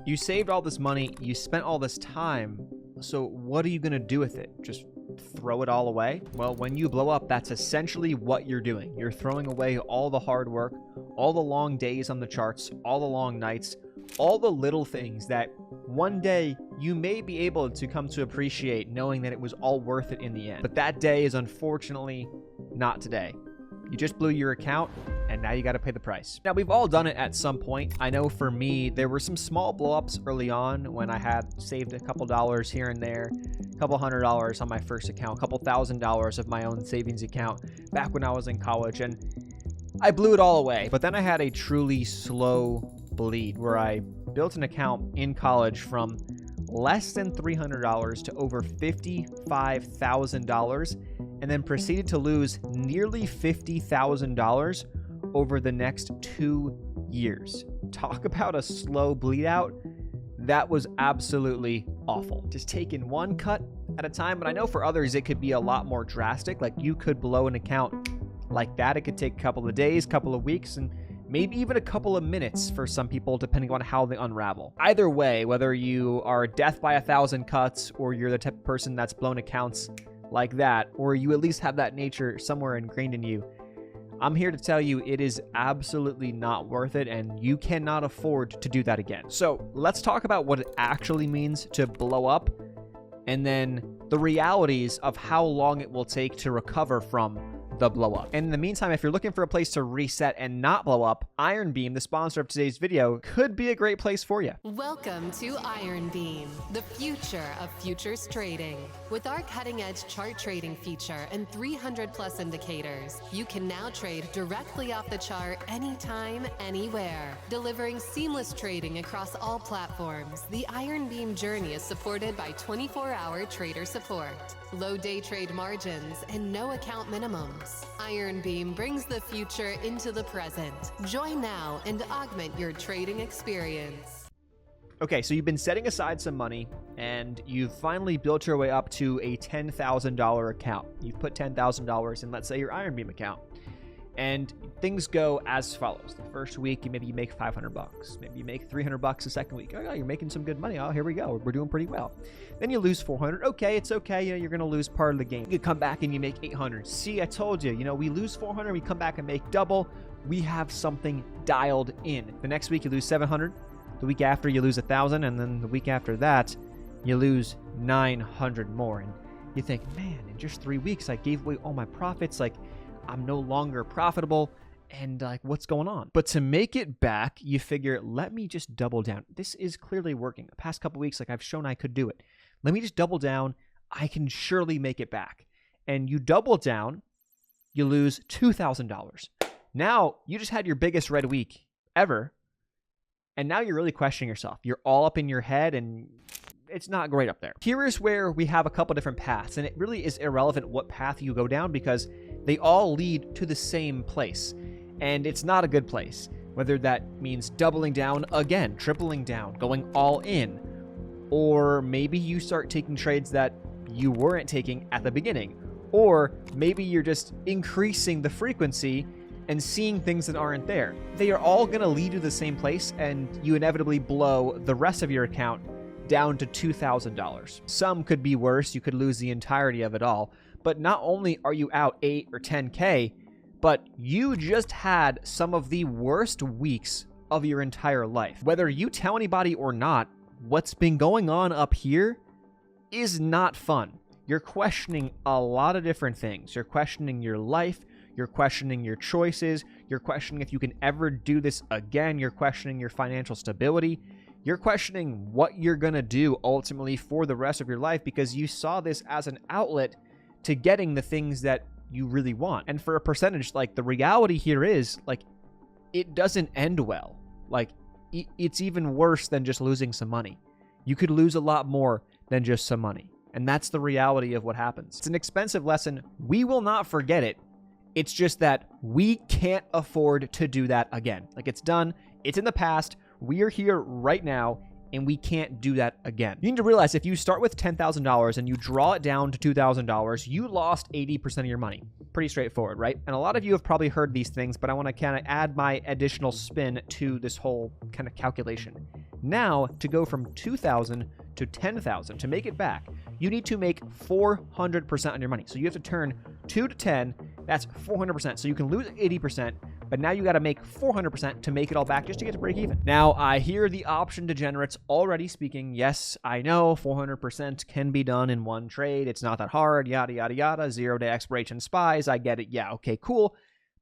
You saved all this money, you spent all this time, so what are you going to do with it? Just throw it all away? Well, when you blow up, that's essentially what you're doing. You're throwing away all the hard work, all the long days on the charts, all the long nights, all the little things that one day you may be able to come to appreciate, knowing that it was all worth it in the end. But that day is unfortunately not today. You just blew your account, and now you got to pay the price. Now, we've all done it at some point. I know for me, there were some small blowups early on when I had saved a couple dollars here and there, a couple $100 on my first account, a couple $1,000 of my own savings account back when I was in college, and I blew it all away. But then I had a truly slow bleed where I built an account in college from less than $300 to over $55,000, and then proceeded to lose nearly $50,000 over the next 2 years. Talk about a slow bleed out. That was absolutely awful. Just taking one cut at a time, but I know for others it could be a lot more drastic. Like, you could blow an account like that. It could take a couple of days, couple of weeks, and maybe even a couple of minutes for some people, depending on how they unravel. Either way, whether you are death by 1,000 cuts, or you're the type of person that's blown accounts like that, or you at least have that nature somewhere ingrained in you, I'm here to tell you it is absolutely not worth it, and you cannot afford to do that again. So let's talk about what it actually means to blow up, and then the realities of how long it will take to recover from the blow up. And in the meantime, if you're looking for a place to reset and not blow up, Iron Beam, the sponsor of today's video, could be a great place for you. Welcome to Iron Beam, the future of futures trading. With our cutting-edge chart trading feature and 300+ indicators, you can now trade directly off the chart anytime, anywhere. Delivering seamless trading across all platforms, the Iron Beam journey is supported by 24-hour trader support, low day trade margins, and no account minimums. Iron Beam brings the future into the present. Join now and augment your trading experience. Okay, so you've been setting aside some money, and you've finally built your way up to a $10,000 account. You've put $10,000 in, let's say, your Iron Beam account. And things go as follows. The first week, maybe you make $500. Maybe you make $300 the second week. Oh, yeah, you're making some good money. Oh, here we go. We're doing pretty well. Then you lose $400. Okay, it's okay. You know, you're going to lose part of the game. You come back and you make $800. See, I told you. You know, we lose $400. We come back and make double. We have something dialed in. The next week, you lose $700. The week after, you lose $1,000. And then the week after that, you lose $900 more. And you think, man, in just 3 weeks, I gave away all my profits. Like, I'm no longer profitable, and like, what's going on? But to make it back, you figure, let me just double down. This is clearly working. The past couple weeks, like, I've shown I could do it. Let me just double down. I can surely make it back. And you double down, you lose $2,000. Now, you just had your biggest red week ever, and now you're really questioning yourself. You're all up in your head, and it's not great up there. Here is where we have a couple different paths, and it really is irrelevant what path you go down because they all lead to the same place, and it's not a good place. Whether that means doubling down again, tripling down, going all in, or maybe you start taking trades that you weren't taking at the beginning, or maybe you're just increasing the frequency and seeing things that aren't there. They are all going to lead to the same place, and you inevitably blow the rest of your account down to $2,000. Some could be worse. You could lose the entirety of it all. But not only are you out 8 or 10K, but you just had some of the worst weeks of your entire life. Whether you tell anybody or not, what's been going on up here is not fun. You're questioning a lot of different things. You're questioning your life. You're questioning your choices. You're questioning if you can ever do this again. You're questioning your financial stability. You're questioning what you're going to do ultimately for the rest of your life because you saw this as an outlet to getting the things that you really want. And for a percentage, like, the reality here is, like, it doesn't end well. Like, it's even worse than just losing some money. You could lose a lot more than just some money. And that's the reality of what happens. It's an expensive lesson. We will not forget it. It's just that we can't afford to do that again. Like, it's done. It's in the past. We are here right now, and we can't do that again. You need to realize if you start with $10,000 and you draw it down to $2,000, you lost 80% of your money. Pretty straightforward, right? And a lot of you have probably heard these things, but I want to kind of add my additional spin to this whole kind of calculation. Now, to go from 2,000 to 10,000, to make it back, you need to make 400% on your money. So you have to turn 2 to 10, that's 400%. So you can lose 80%, but now you got to make 400% to make it all back just to get to break even. Now, I hear the option degenerates already speaking. Yes, I know 400% can be done in one trade. It's not that hard, yada, yada, yada. 0-day expiration spies. I get it. Yeah, okay, cool.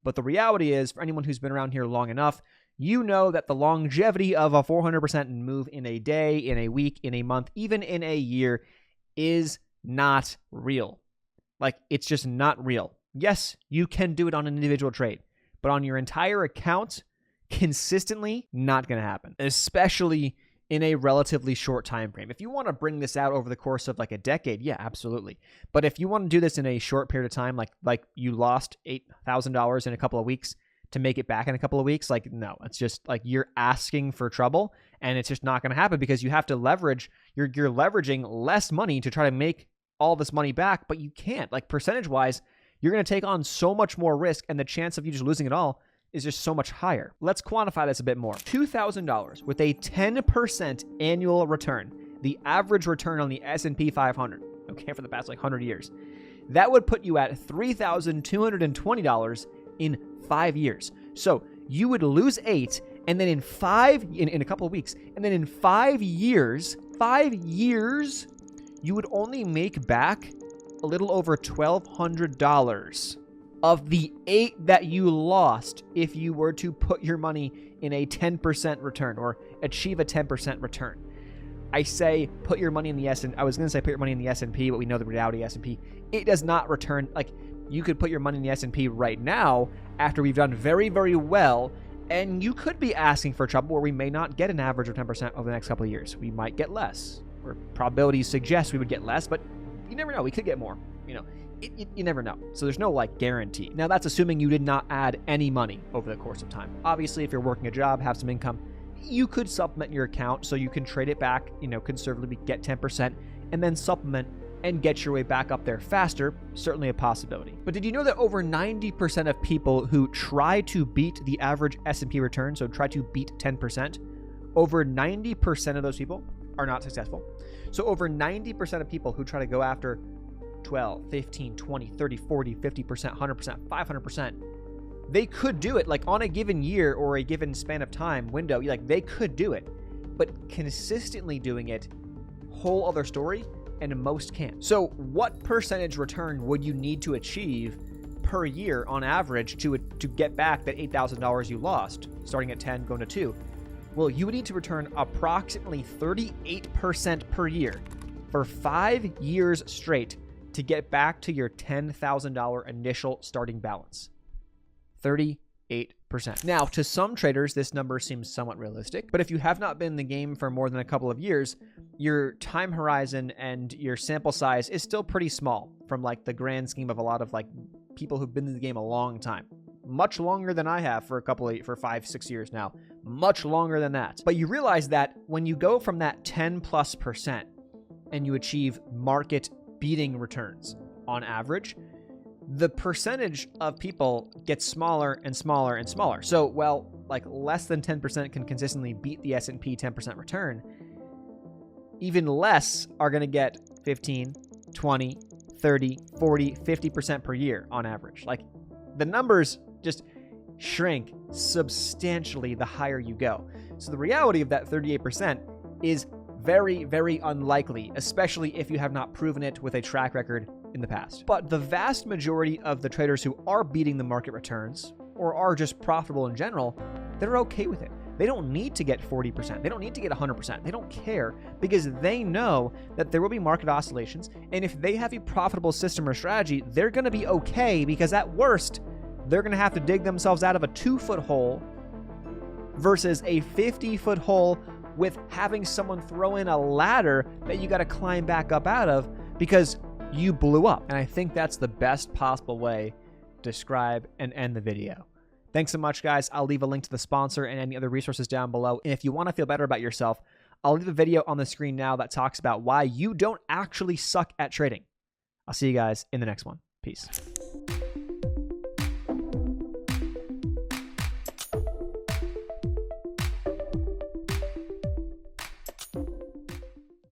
But the reality is, for anyone who's been around here long enough, you know that the longevity of a 400% move in a day, in a week, in a month, even in a year is not real. Like, it's just not real. Yes, you can do it on an individual trade, but on your entire account, consistently, not going to happen, especially in a relatively short time frame. If you want to bring this out over the course of like a decade, yeah, absolutely. But if you want to do this in a short period of time, like you lost $8,000 in a couple of weeks to make it back in a couple of weeks, like, no, it's just like you're asking for trouble, and it's just not going to happen because you have to leverage, you're leveraging less money to try to make all this money back, but you can't. Like, percentage wise, you're going to take on so much more risk, and the chance of you just losing it all is just so much higher. Let's quantify this a bit more. $2,000 with a 10% annual return, the average return on the S&P 500, okay, for the past like 100 years, that would put you at $3,220 in 5 years. So you would lose 8, and then in a couple of weeks, and then in 5 years, you would only make back a little over $1,200 of the 8 that you lost if you were to put your money in a 10% return or achieve a 10% return. I say put your money in the S&P. I was going to say put your money in the S&P, but we know the reality S&P, it does not return. Like, you could put your money in the S&P right now after we've done very, very well, and you could be asking for trouble where we may not get an average of 10% over the next couple of years. We might get less, or probabilities suggest we would get less, but you never know. We could get more. You know, you never know. So there's no like guarantee. Now that's assuming you did not add any money over the course of time. Obviously, if you're working a job, have some income, you could supplement your account so you can trade it back, you know, conservatively get 10% and then supplement and get your way back up there faster. Certainly a possibility. But did you know that over 90% of people who try to beat the average S&P return, so try to beat 10%, over 90% of those people are not successful. So over 90% of people who try to go after 12, 15, 20, 30, 40, 50%, 100%, 500%, they could do it like on a given year or a given span of time window. Like, they could do it, but consistently doing it, whole other story, and most can't. So what percentage return would you need to achieve per year on average to get back that $8,000 you lost, starting at 10, going to 2? Well, you would need to return approximately 38% per year for 5 years straight to get back to your $10,000 initial starting balance. 38%. Now, to some traders, this number seems somewhat realistic, but if you have not been in the game for more than a couple of years, your time horizon and your sample size is still pretty small from like the grand scheme of a lot of like people who've been in the game a long time. Much longer than I have for 5-6 years now. Much longer than that. But you realize that when you go from that 10+% and you achieve market beating returns on average, the percentage of people gets smaller and smaller and smaller. So, well, like less than 10% can consistently beat the S&P 10% return. Even less are going to get 15, 20, 30, 40, 50% per year on average. Like, the numbers just shrink substantially the higher you go. So the reality of that 38% is very, very unlikely, especially if you have not proven it with a track record in the past. But the vast majority of the traders who are beating the market returns or are just profitable in general, they're okay with it. They don't need to get 40%. They don't need to get 100%. They don't care because they know that there will be market oscillations. And if they have a profitable system or strategy, they're going to be okay because at worst, they're going to have to dig themselves out of a 2-foot hole versus a 50-foot hole with having someone throw in a ladder that you got to climb back up out of because you blew up. And I think that's the best possible way to describe and end the video. Thanks so much, guys. I'll leave a link to the sponsor and any other resources down below. And if you want to feel better about yourself, I'll leave a video on the screen now that talks about why you don't actually suck at trading. I'll see you guys in the next one. Peace.